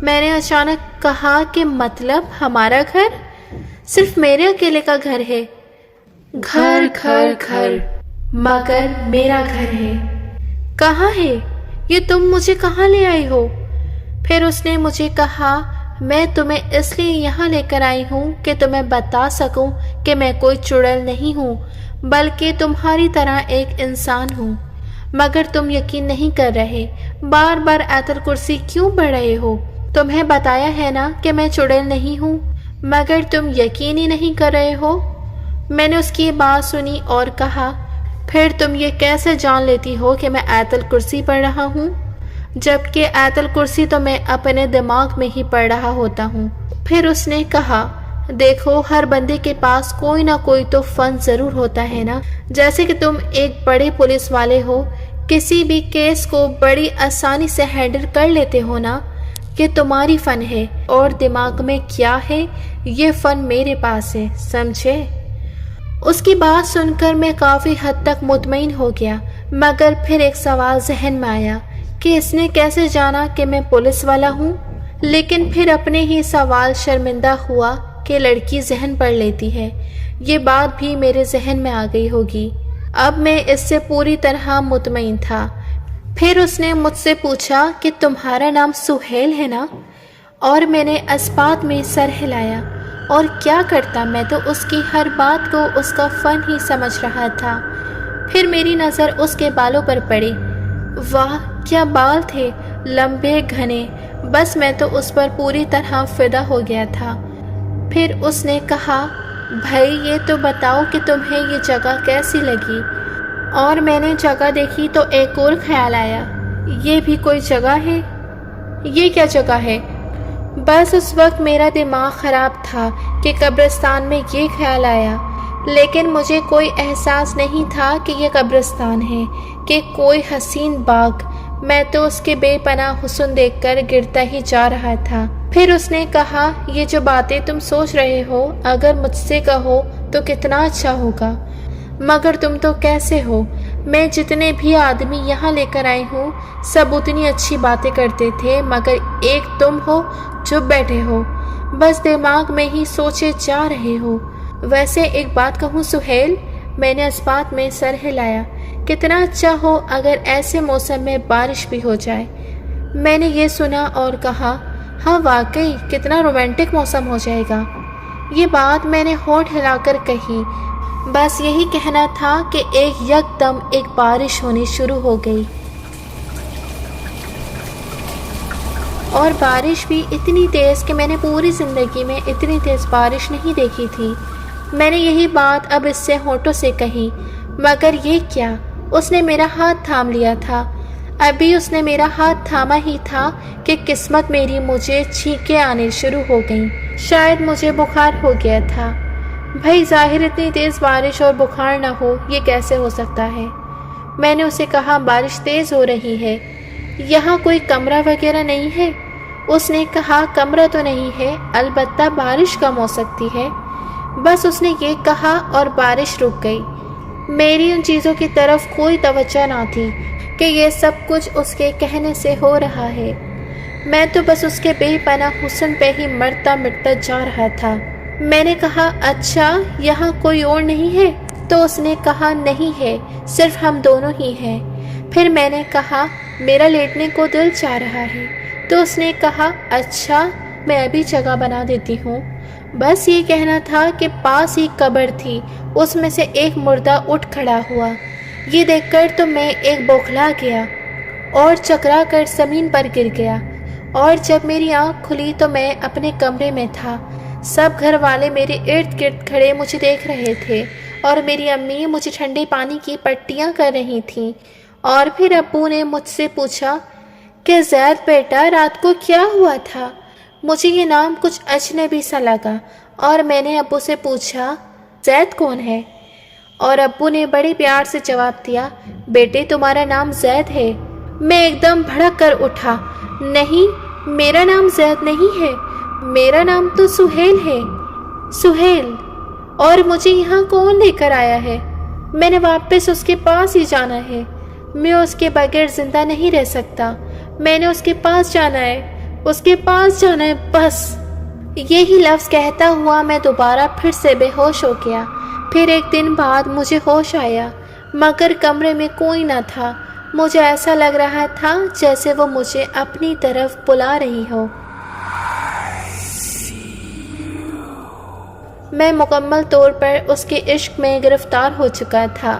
میں نے اچانک کہا کہ مطلب ہمارا گھر صرف میرے اکیلے کا گھر ہے؟ گھر گھر گھر مگر میرا گھر ہے۔ کہاں ہے یہ؟ تم مجھے کہاں لے آئی ہو؟ پھر اس نے مجھے کہا میں تمہیں اس لیے یہاں لے کر آئی ہوں کہ تمہیں بتا سکوں کہ میں کوئی چڑیل نہیں ہوں بلکہ تمہاری طرح ایک انسان ہوں، مگر تم یقین نہیں کر رہے۔ بار بار آیت الکرسی کیوں پڑھ رہے ہو؟ تمہیں بتایا ہے نا کہ میں چڑیل نہیں ہوں، مگر تم یقین ہی نہیں کر رہے ہو۔ میں نے اس کی بات سنی اور کہا پھر تم یہ کیسے جان لیتی ہو کہ میں آیت الکرسی پڑھ رہا ہوں، جبکہ آیت الکرسی تو میں اپنے دماغ میں ہی پڑھ رہا ہوتا ہوں۔ پھر اس نے کہا دیکھو ہر بندے کے پاس کوئی نہ کوئی تو فن ضرور ہوتا ہے نا، جیسے کہ تم ایک بڑے پولیس والے ہو، کسی بھی کیس کو بڑی آسانی سے ہینڈل کر لیتے ہو نا، یہ تمہاری فن ہے، اور دماغ میں کیا ہے یہ فن میرے پاس ہے، سمجھے؟ اس کی بات سن کر میں کافی حد تک مطمئن ہو گیا، مگر پھر ایک سوال ذہن میں آیا کہ اس نے کیسے جانا کہ میں پولیس والا ہوں؟ لیکن پھر اپنے ہی سوال شرمندہ ہوا کہ لڑکی ذہن پڑھ لیتی ہے، یہ بات بھی میرے ذہن میں آ گئی ہوگی۔ اب میں اس سے پوری طرح مطمئن تھا۔ پھر اس نے مجھ سے پوچھا کہ تمہارا نام سہیل ہے نا؟ اور میں نے اسبات میں سر ہلایا، اور کیا کرتا، میں تو اس کی ہر بات کو اس کا فن ہی سمجھ رہا تھا۔ پھر میری نظر اس کے بالوں پر پڑی، واہ کیا بال تھے، لمبے گھنے، بس میں تو اس پر پوری طرح فدا ہو گیا تھا۔ پھر اس نے کہا بھائی یہ تو بتاؤ کہ تمہیں یہ جگہ کیسی لگی؟ اور میں نے جگہ دیکھی تو ایک اور خیال آیا، یہ بھی کوئی جگہ ہے؟ یہ کیا جگہ ہے؟ بس اس وقت میرا دماغ خراب تھا کہ قبرستان میں یہ خیال آیا، لیکن مجھے کوئی احساس نہیں تھا کہ یہ قبرستان ہے کہ کوئی حسین باغ۔ میں تو اس کے بے پناہ حسن دیکھ کر گرتا ہی جا رہا تھا۔ پھر اس نے کہا یہ جو باتیں تم سوچ رہے ہو اگر مجھ سے کہو تو کتنا اچھا ہوگا، مگر تم تو کیسے ہو؟ میں جتنے بھی آدمی یہاں لے کر آئی ہوں سب اتنی اچھی باتیں کرتے تھے، مگر ایک تم ہو چپ بیٹھے ہو، بس دماغ میں ہی سوچے جا رہے ہو۔ ویسے ایک بات کہوں سہیل، میں نے اس بات میں سر ہلایا، کتنا اچھا ہو اگر ایسے موسم میں بارش بھی ہو جائے۔ میں نے یہ سنا اور کہا ہاں واقعی کتنا رومانٹک موسم ہو جائے گا۔ یہ بات میں نے ہونٹ ہلا کر کہی، بس یہی کہنا تھا کہ یک دم ایک بارش ہونی شروع ہو گئی، اور بارش بھی اتنی تیز کہ میں نے پوری زندگی میں اتنی تیز بارش نہیں دیکھی تھی۔ میں نے یہی بات اب اس سے ہونٹوں سے کہی، مگر یہ کیا، اس نے میرا ہاتھ تھام لیا تھا۔ ابھی اس نے میرا ہاتھ تھاما ہی تھا کہ قسمت میری مجھے چھینکیں آنے شروع ہو گئیں، شاید مجھے بخار ہو گیا تھا۔ بھائی ظاہر اتنی تیز بارش اور بخار نہ ہو یہ کیسے ہو سکتا ہے؟ میں نے اسے کہا بارش تیز ہو رہی ہے، یہاں کوئی کمرہ وغیرہ نہیں ہے؟ اس نے کہا کمرہ تو نہیں ہے، البتہ بارش کم ہو سکتی ہے۔ بس اس نے یہ کہا اور بارش رک گئی۔ میری ان چیزوں کی طرف کوئی توجہ نہ تھی کہ یہ سب کچھ اس کے کہنے سے ہو رہا ہے، میں تو بس اس کے بے پناہ حسن پہ ہی مرتا مٹتا جا رہا تھا۔ میں نے کہا اچھا یہاں کوئی اور نہیں ہے؟ تو اس نے کہا نہیں ہے، صرف ہم دونوں ہی ہیں۔ پھر میں نے کہا میرا لیٹنے کو دل چاہ رہا ہے، تو اس نے کہا اچھا میں ابھی جگہ بنا دیتی ہوں۔ بس یہ کہنا تھا کہ پاس ہی قبر تھی، اس میں سے ایک مردہ اٹھ کھڑا ہوا۔ یہ دیکھ کر تو میں ایک بوکھلا گیا اور چکرا کر زمین پر گر گیا، اور جب میری آنکھ کھلی تو میں اپنے کمرے میں تھا۔ سب گھر والے میرے ارد گرد کھڑے مجھے دیکھ رہے تھے، اور میری امی مجھے ٹھنڈے پانی کی پٹیاں کر رہی تھیں، اور پھر ابو نے مجھ سے پوچھا کہ زید بیٹا رات کو کیا ہوا تھا؟ مجھے یہ نام کچھ اجنبی سا لگا، اور میں نے ابو سے پوچھا زید کون ہے؟ اور ابو نے بڑے پیار سے جواب دیا بیٹے تمہارا نام زید ہے۔ میں ایک دم بھڑک کر اٹھا، نہیں میرا نام زید نہیں ہے، میرا نام تو سہیل ہے۔ سہیل؟ اور مجھے یہاں کون لے کر آیا ہے؟ میں نے واپس اس کے پاس ہی جانا ہے، میں اس کے بغیر زندہ نہیں رہ سکتا، میں نے اس کے پاس جانا ہے۔ اس کے پاس جانا ہے بس۔ یہی لفظ کہتا ہوا میں دوبارہ پھر سے بے ہوش ہو گیا۔ پھر ایک دن بعد مجھے ہوش آیا، مگر کمرے میں کوئی نہ تھا۔ مجھے ایسا لگ رہا تھا جیسے وہ مجھے اپنی طرف بلا رہی ہو۔ میں مکمل طور پر اس کے عشق میں گرفتار ہو چکا تھا۔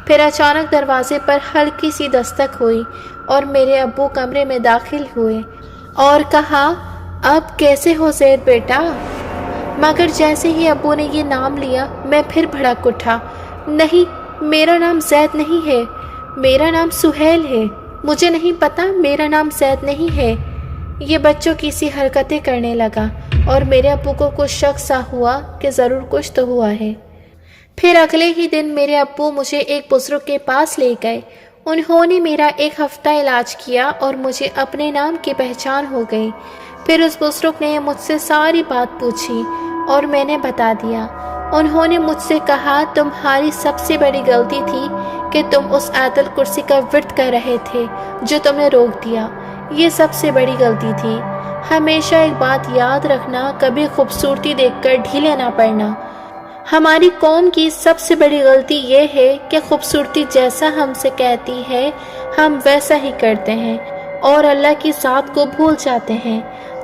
پھر اچانک دروازے پر ہلکی سی دستک ہوئی اور میرے ابو کمرے میں داخل ہوئے اور کہا، اب کیسے ہو زید بیٹا؟ مگر جیسے ہی ابو نے یہ نام لیا میں پھر بھڑک اٹھا۔ نہیں، میرا نام زید نہیں ہے، میرا نام سہیل ہے۔ مجھے نہیں پتا، میرا نام زید نہیں ہے۔ یہ بچوں کی سی حرکتیں کرنے لگا اور میرے ابو کو کچھ شک سا ہوا کہ ضرور کچھ تو ہوا ہے۔ پھر اگلے ہی دن میرے ابو مجھے ایک بزرگ کے پاس لے گئے۔ انہوں نے میرا ایک ہفتہ علاج کیا اور مجھے اپنے نام کی پہچان ہو گئی۔ پھر اس بزرگ نے مجھ سے ساری بات پوچھی اور میں نے بتا دیا۔ انہوں نے مجھ سے کہا، تمہاری سب سے بڑی غلطی تھی کہ تم اس آیت الکرسی کا ورد کر رہے تھے جو تم نے روک دیا۔ یہ سب سے بڑی غلطی تھی۔ ہمیشہ ایک بات یاد رکھنا، کبھی خوبصورتی دیکھ کر ڈھیلے نہ پڑنا۔ ہماری قوم کی سب سے بڑی غلطی یہ ہے کہ خوبصورتی جیسا ہم سے کہتی ہے ہم ویسا ہی کرتے ہیں اور اللہ کی ذات کو بھول جاتے ہیں۔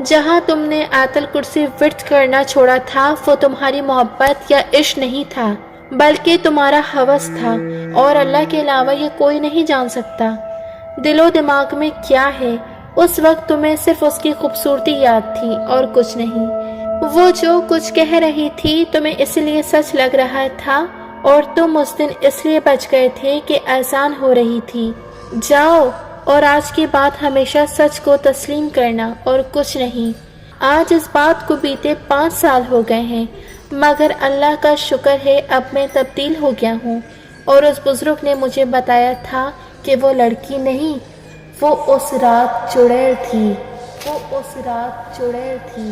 جہاں تم نے آیت الکرسی ورد کرنا چھوڑا تھا وہ تمہاری محبت یا عشق نہیں تھا بلکہ تمہارا ہوس تھا، اور اللہ کے علاوہ یہ کوئی نہیں جان سکتا دل و دماغ میں کیا ہے۔ اس وقت تمہیں صرف اس کی خوبصورتی یاد تھی اور کچھ نہیں۔ وہ جو کچھ کہہ رہی تھی تمہیں اس لیے سچ لگ رہا تھا اور تم اس دن اس لیے بچ گئے تھے کہ اذان ہو رہی تھی۔ جاؤ اور آج کے بعد ہمیشہ سچ کو تسلیم کرنا اور کچھ نہیں۔ آج اس بات کو بیتے 5 سال ہو گئے ہیں، مگر اللہ کا شکر ہے اب میں تبدیل ہو گیا ہوں۔ اور اس بزرگ نے مجھے بتایا تھا کہ وہ لڑکی نہیں، وہ اس رات چڑیل تھی، وہ اس رات چڑیل تھی۔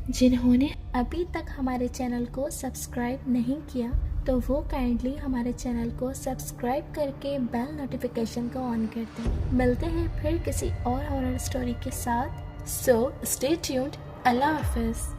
جنہوں نے ابھی تک ہمارے چینل کو سبسکرائب نہیں کیا تو وہ کائنڈلی ہمارے چینل کو سبسکرائب کر کے بیل نوٹیفیکیشن کو آن کر دیں۔ ملتے ہیں پھر کسی اور ہارر اسٹوری کے ساتھ۔ So stay tuned. اللہ حافظ۔